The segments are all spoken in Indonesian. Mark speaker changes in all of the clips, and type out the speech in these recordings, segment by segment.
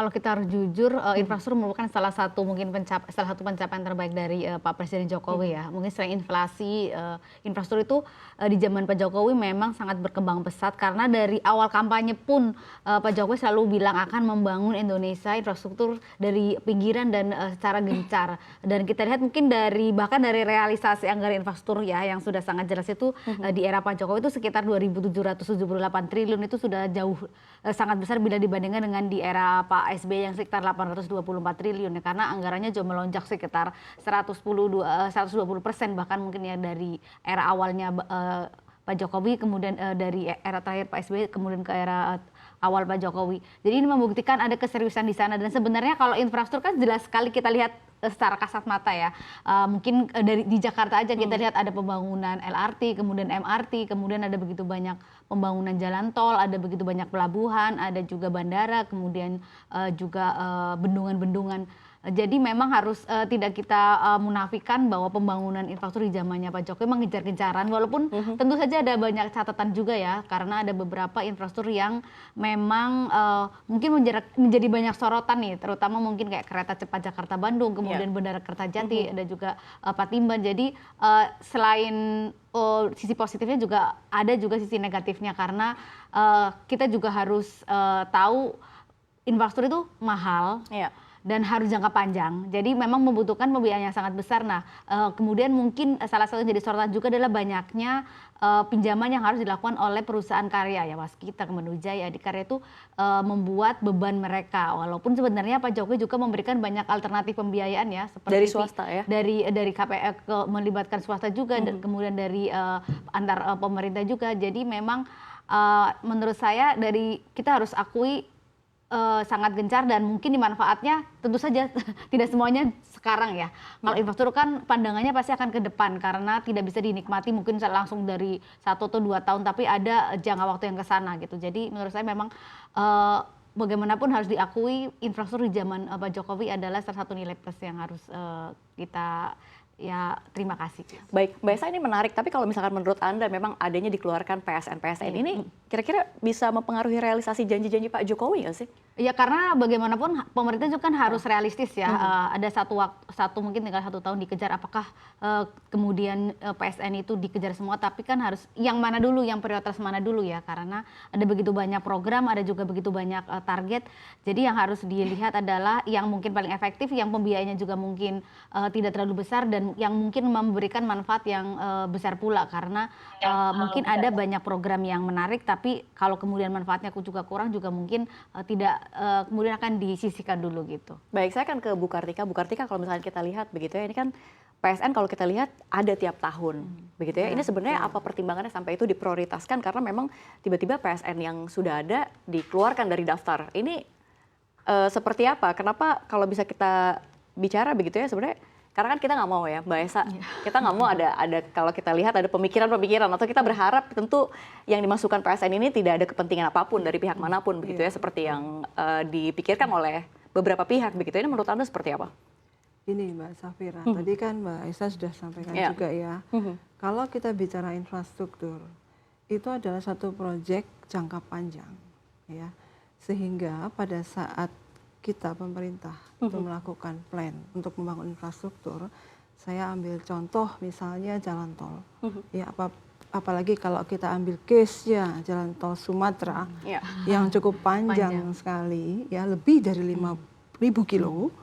Speaker 1: Kalau kita harus jujur, infrastruktur merupakan salah satu pencapaian terbaik dari Pak Presiden Jokowi ya. Mungkin selain inflasi, infrastruktur itu di zaman Pak Jokowi memang sangat berkembang pesat karena dari awal kampanye pun Pak Jokowi selalu bilang akan membangun Indonesia infrastruktur dari pinggiran dan secara gencar. Dan kita lihat mungkin bahkan dari realisasi anggaran infrastruktur ya yang sudah sangat jelas itu di era Pak Jokowi itu sekitar 2.778 triliun itu sudah jauh sangat besar bila dibandingkan dengan di era Pak SBY yang sekitar 824 triliun ya, karena anggarannya juga melonjak sekitar 120% bahkan mungkin ya dari era awalnya Pak Jokowi kemudian dari era terakhir Pak SBY kemudian ke era awal Pak Jokowi. Jadi ini membuktikan ada keseriusan di sana dan sebenarnya kalau infrastruktur kan jelas sekali kita lihat secara kasat mata ya. Mungkin di Jakarta aja kita lihat ada pembangunan LRT, kemudian MRT, kemudian ada begitu banyak pembangunan jalan tol, ada begitu banyak pelabuhan, ada juga bandara, kemudian juga bendungan-bendungan. Jadi memang harus tidak kita munafikan bahwa pembangunan infrastruktur di zamannya Pak Jokowi mengejar-kejaran, walaupun tentu saja ada banyak catatan juga ya, karena ada beberapa infrastruktur yang memang mungkin menjadi banyak sorotan nih, terutama mungkin kayak kereta cepat Jakarta-Bandung, kemudian Bandara Kertajati, ada juga Patimban. Jadi selain sisi positifnya juga ada juga sisi negatifnya karena kita juga harus tahu infrastruktur itu mahal. Dan harus jangka panjang, jadi memang membutuhkan pembiayaan yang sangat besar. Nah, kemudian mungkin salah satu yang jadi sorotan juga adalah banyaknya pinjaman yang harus dilakukan oleh perusahaan karya ya, Waskita, Kemenujaya, Adikarya itu membuat beban mereka. Walaupun sebenarnya Pak Jokowi juga memberikan banyak alternatif pembiayaan ya, seperti
Speaker 2: dari swasta ya,
Speaker 1: dari KPR melibatkan swasta juga, kemudian dari antar pemerintah juga. Jadi memang menurut saya kita harus akui sangat gencar dan mungkin dimanfaatnya tentu saja tidak semuanya sekarang ya. Kalau infrastruktur kan pandangannya pasti akan ke depan karena tidak bisa dinikmati mungkin langsung dari 1 atau 2 tahun, tapi ada jangka waktu yang ke sana gitu. Jadi menurut saya memang bagaimanapun harus diakui infrastruktur di zaman Pak Jokowi adalah salah satu nilai plus yang harus kita ya terima kasih.
Speaker 2: Baik, Mbak Esa, ini menarik, tapi kalau misalkan menurut Anda memang adanya dikeluarkan PSN ini kira-kira bisa mempengaruhi realisasi janji-janji Pak Jokowi nggak sih?
Speaker 1: Ya karena bagaimanapun pemerintah juga kan harus realistis ya. Ada mungkin tinggal 1 tahun dikejar. Apakah kemudian PSN itu dikejar semua? Tapi kan harus yang mana dulu, yang prioritas mana dulu ya. Karena ada begitu banyak program, ada juga begitu banyak target. Jadi yang harus dilihat adalah yang mungkin paling efektif, yang pembiayaannya juga mungkin tidak terlalu besar dan yang mungkin memberikan manfaat yang besar pula. Karena mungkin ada banyak program yang menarik, tapi kalau kemudian manfaatnya juga kurang juga mungkin tidak kemudian akan disisihkan dulu gitu.
Speaker 2: Baik, saya akan ke Bu Kartika. Bu Kartika, kalau misalnya kita lihat begitu ya, ini kan PSN kalau kita lihat ada tiap tahun, begitu ya. Ini sebenarnya apa pertimbangannya sampai itu diprioritaskan karena memang tiba-tiba PSN yang sudah ada dikeluarkan dari daftar. Ini seperti apa? Kenapa kalau bisa kita bicara begitu ya sebenarnya? Karena kan kita nggak mau ya, Mbak Esa, kita nggak mau ada kalau kita lihat ada pemikiran-pemikiran atau kita berharap tentu yang dimasukkan PSN ini tidak ada kepentingan apapun dari pihak manapun begitu ya, seperti yang dipikirkan oleh beberapa pihak begitu. Ini menurut Anda seperti apa?
Speaker 3: Ini Mbak Safira, tadi kan Mbak Esa sudah sampaikan juga ya, kalau kita bicara infrastruktur itu adalah satu proyek jangka panjang ya, sehingga pada saat kita pemerintah itu melakukan plan untuk membangun infrastruktur, saya ambil contoh misalnya jalan tol, ya apalagi kalau kita ambil case ya jalan tol Sumatera yang cukup panjang sekali, ya lebih dari 5.000 kilo,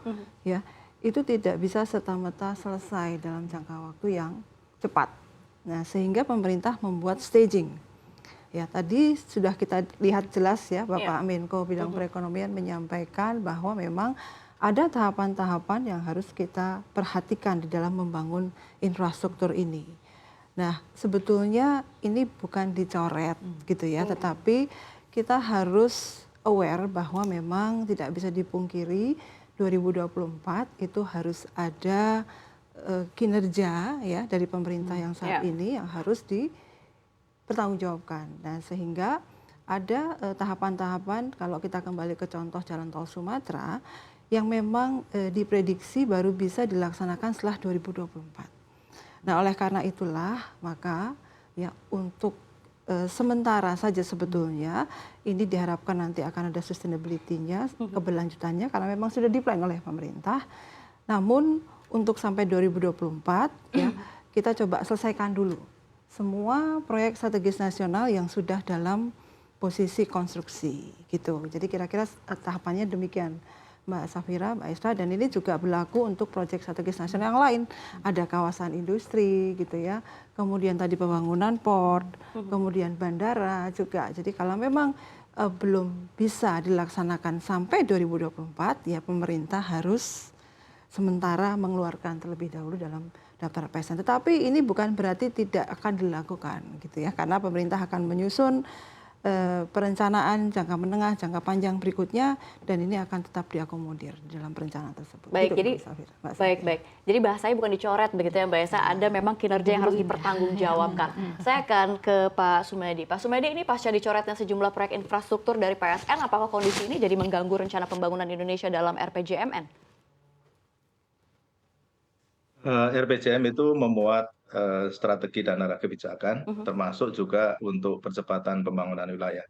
Speaker 3: ya itu tidak bisa serta-merta selesai dalam jangka waktu yang cepat. Nah sehingga pemerintah membuat staging. Ya tadi sudah kita lihat jelas ya Bapak Menko Bidang Perekonomian menyampaikan bahwa memang ada tahapan-tahapan yang harus kita perhatikan di dalam membangun infrastruktur ini. Nah sebetulnya ini bukan dicoret gitu ya, tetapi kita harus aware bahwa memang tidak bisa dipungkiri 2024 itu harus ada kinerja ya dari pemerintah yang saat ini yang harus dipertanggungjawabkan. Nah, sehingga ada tahapan-tahapan kalau kita kembali ke contoh jalan tol Sumatera yang memang diprediksi baru bisa dilaksanakan setelah 2024. Nah, oleh karena itulah maka ya untuk sementara saja sebetulnya. Ini diharapkan nanti akan ada sustainability-nya, keberlanjutannya, karena memang sudah di-plan oleh pemerintah. Namun untuk sampai 2024 ya, kita coba selesaikan dulu semua proyek strategis nasional yang sudah dalam posisi konstruksi gitu. Jadi kira-kira tahapannya demikian, Mbak Safira, Mbak Esra, dan ini juga berlaku untuk proyek strategis nasional yang lain. Ada kawasan industri gitu ya, kemudian tadi pembangunan port, kemudian bandara juga. Jadi kalau memang belum bisa dilaksanakan sampai 2024, ya pemerintah harus sementara mengeluarkan terlebih dahulu dalam daftar PSN. Tetapi ini bukan berarti tidak akan dilakukan gitu ya, karena pemerintah akan menyusun perencanaan jangka menengah, jangka panjang berikutnya, dan ini akan tetap diakomodir dalam perencanaan tersebut.
Speaker 2: Baik,
Speaker 3: gitu,
Speaker 2: jadi baik. Jadi bahasanya bukan dicoret begitu ya Mbak Esa, ada memang kinerja yang harus dipertanggungjawabkan. Saya akan ke Pak Sumedi. Pak Sumedi, ini pasca dicoretnya sejumlah proyek infrastruktur dari PSN, apakah kondisi ini jadi mengganggu rencana pembangunan Indonesia dalam RPJMN?
Speaker 4: RPJM itu memuat strategi dan arah kebijakan, termasuk juga untuk percepatan pembangunan wilayah.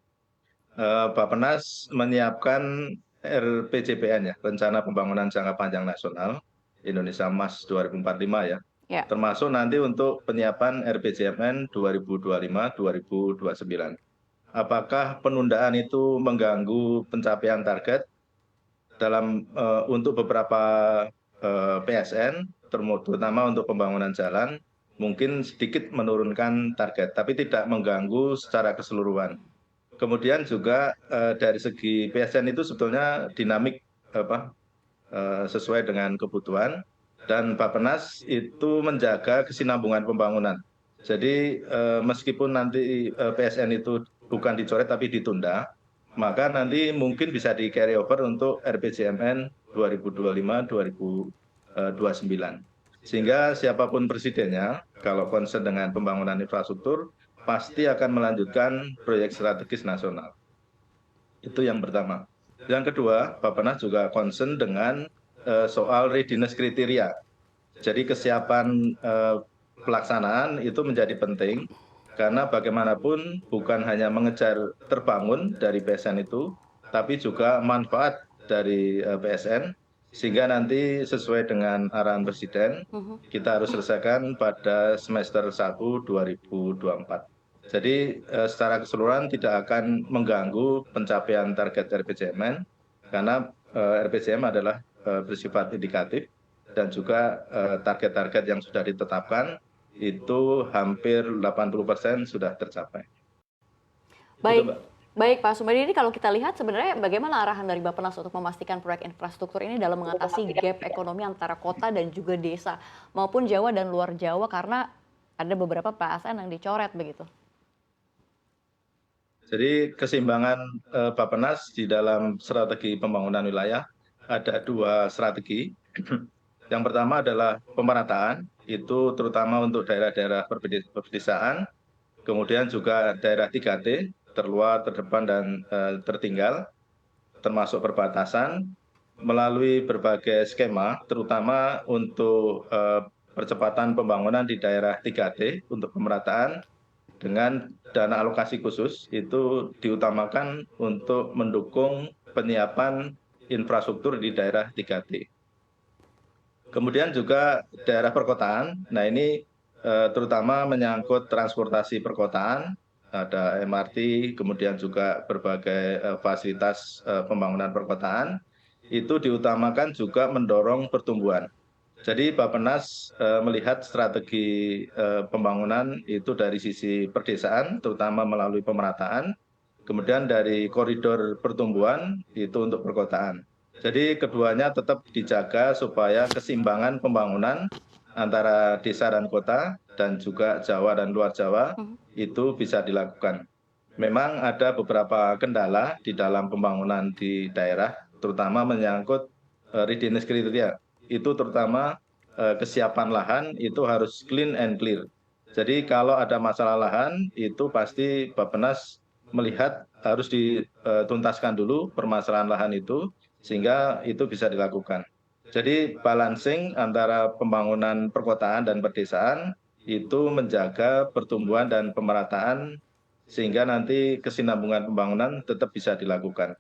Speaker 4: Bappenas menyiapkan RPJPN ya, Rencana Pembangunan Jangka Panjang Nasional Indonesia Emas 2045 ya, termasuk nanti untuk penyiapan RPJMN 2025-2029. Apakah penundaan itu mengganggu pencapaian target dalam untuk beberapa PSN, terutama untuk pembangunan jalan, mungkin sedikit menurunkan target, tapi tidak mengganggu secara keseluruhan. Kemudian juga dari segi PSN itu sebetulnya dinamik sesuai dengan kebutuhan, dan Bappenas itu menjaga kesinambungan pembangunan. Jadi meskipun nanti PSN itu bukan dicoret tapi ditunda, maka nanti mungkin bisa di carry over untuk RPJMN 2025-2029. Sehingga siapapun presidennya, kalau concern dengan pembangunan infrastruktur, pasti akan melanjutkan proyek strategis nasional. Itu yang pertama. Yang kedua, Bappenas juga concern dengan soal readiness kriteria. Jadi kesiapan pelaksanaan itu menjadi penting, karena bagaimanapun bukan hanya mengejar terbangun dari PSN itu, tapi juga manfaat dari PSN, sehingga nanti sesuai dengan arahan Presiden, kita harus selesaikan pada semester 1 2024. Jadi secara keseluruhan tidak akan mengganggu pencapaian target RPJMN, karena RPJM adalah bersifat indikatif, dan juga target-target yang sudah ditetapkan itu hampir 80% sudah tercapai.
Speaker 2: Baik Pak Sumedi, ini kalau kita lihat sebenarnya bagaimana arahan dari Bappenas untuk memastikan proyek infrastruktur ini dalam mengatasi gap ekonomi antara kota dan juga desa, maupun Jawa dan luar Jawa, karena ada beberapa PSN yang dicoret begitu.
Speaker 4: Jadi keseimbangan Bappenas di dalam strategi pembangunan wilayah ada dua strategi. Yang pertama adalah pemerataan, itu terutama untuk daerah-daerah pedesaan, kemudian juga daerah 3T, terluar, terdepan, dan tertinggal, termasuk perbatasan, melalui berbagai skema, terutama untuk percepatan pembangunan di daerah 3T untuk pemerataan, dengan dana alokasi khusus itu diutamakan untuk mendukung penyiapan infrastruktur di daerah 3T. Kemudian juga daerah perkotaan, nah ini terutama menyangkut transportasi perkotaan, ada MRT, kemudian juga berbagai fasilitas pembangunan perkotaan, itu diutamakan juga mendorong pertumbuhan. Jadi Bappenas melihat strategi pembangunan itu dari sisi perdesaan, terutama melalui pemerataan, kemudian dari koridor pertumbuhan itu untuk perkotaan. Jadi keduanya tetap dijaga supaya keseimbangan pembangunan antara desa dan kota, dan juga Jawa dan luar Jawa itu bisa dilakukan. Memang ada beberapa kendala di dalam pembangunan di daerah, terutama menyangkut readiness kriteria. Itu terutama kesiapan lahan itu harus clean and clear. Jadi kalau ada masalah lahan itu pasti Bappenas melihat harus dituntaskan dulu permasalahan lahan itu, sehingga itu bisa dilakukan. Jadi balancing antara pembangunan perkotaan dan pedesaan itu menjaga pertumbuhan dan pemerataan sehingga nanti kesinambungan pembangunan tetap bisa dilakukan.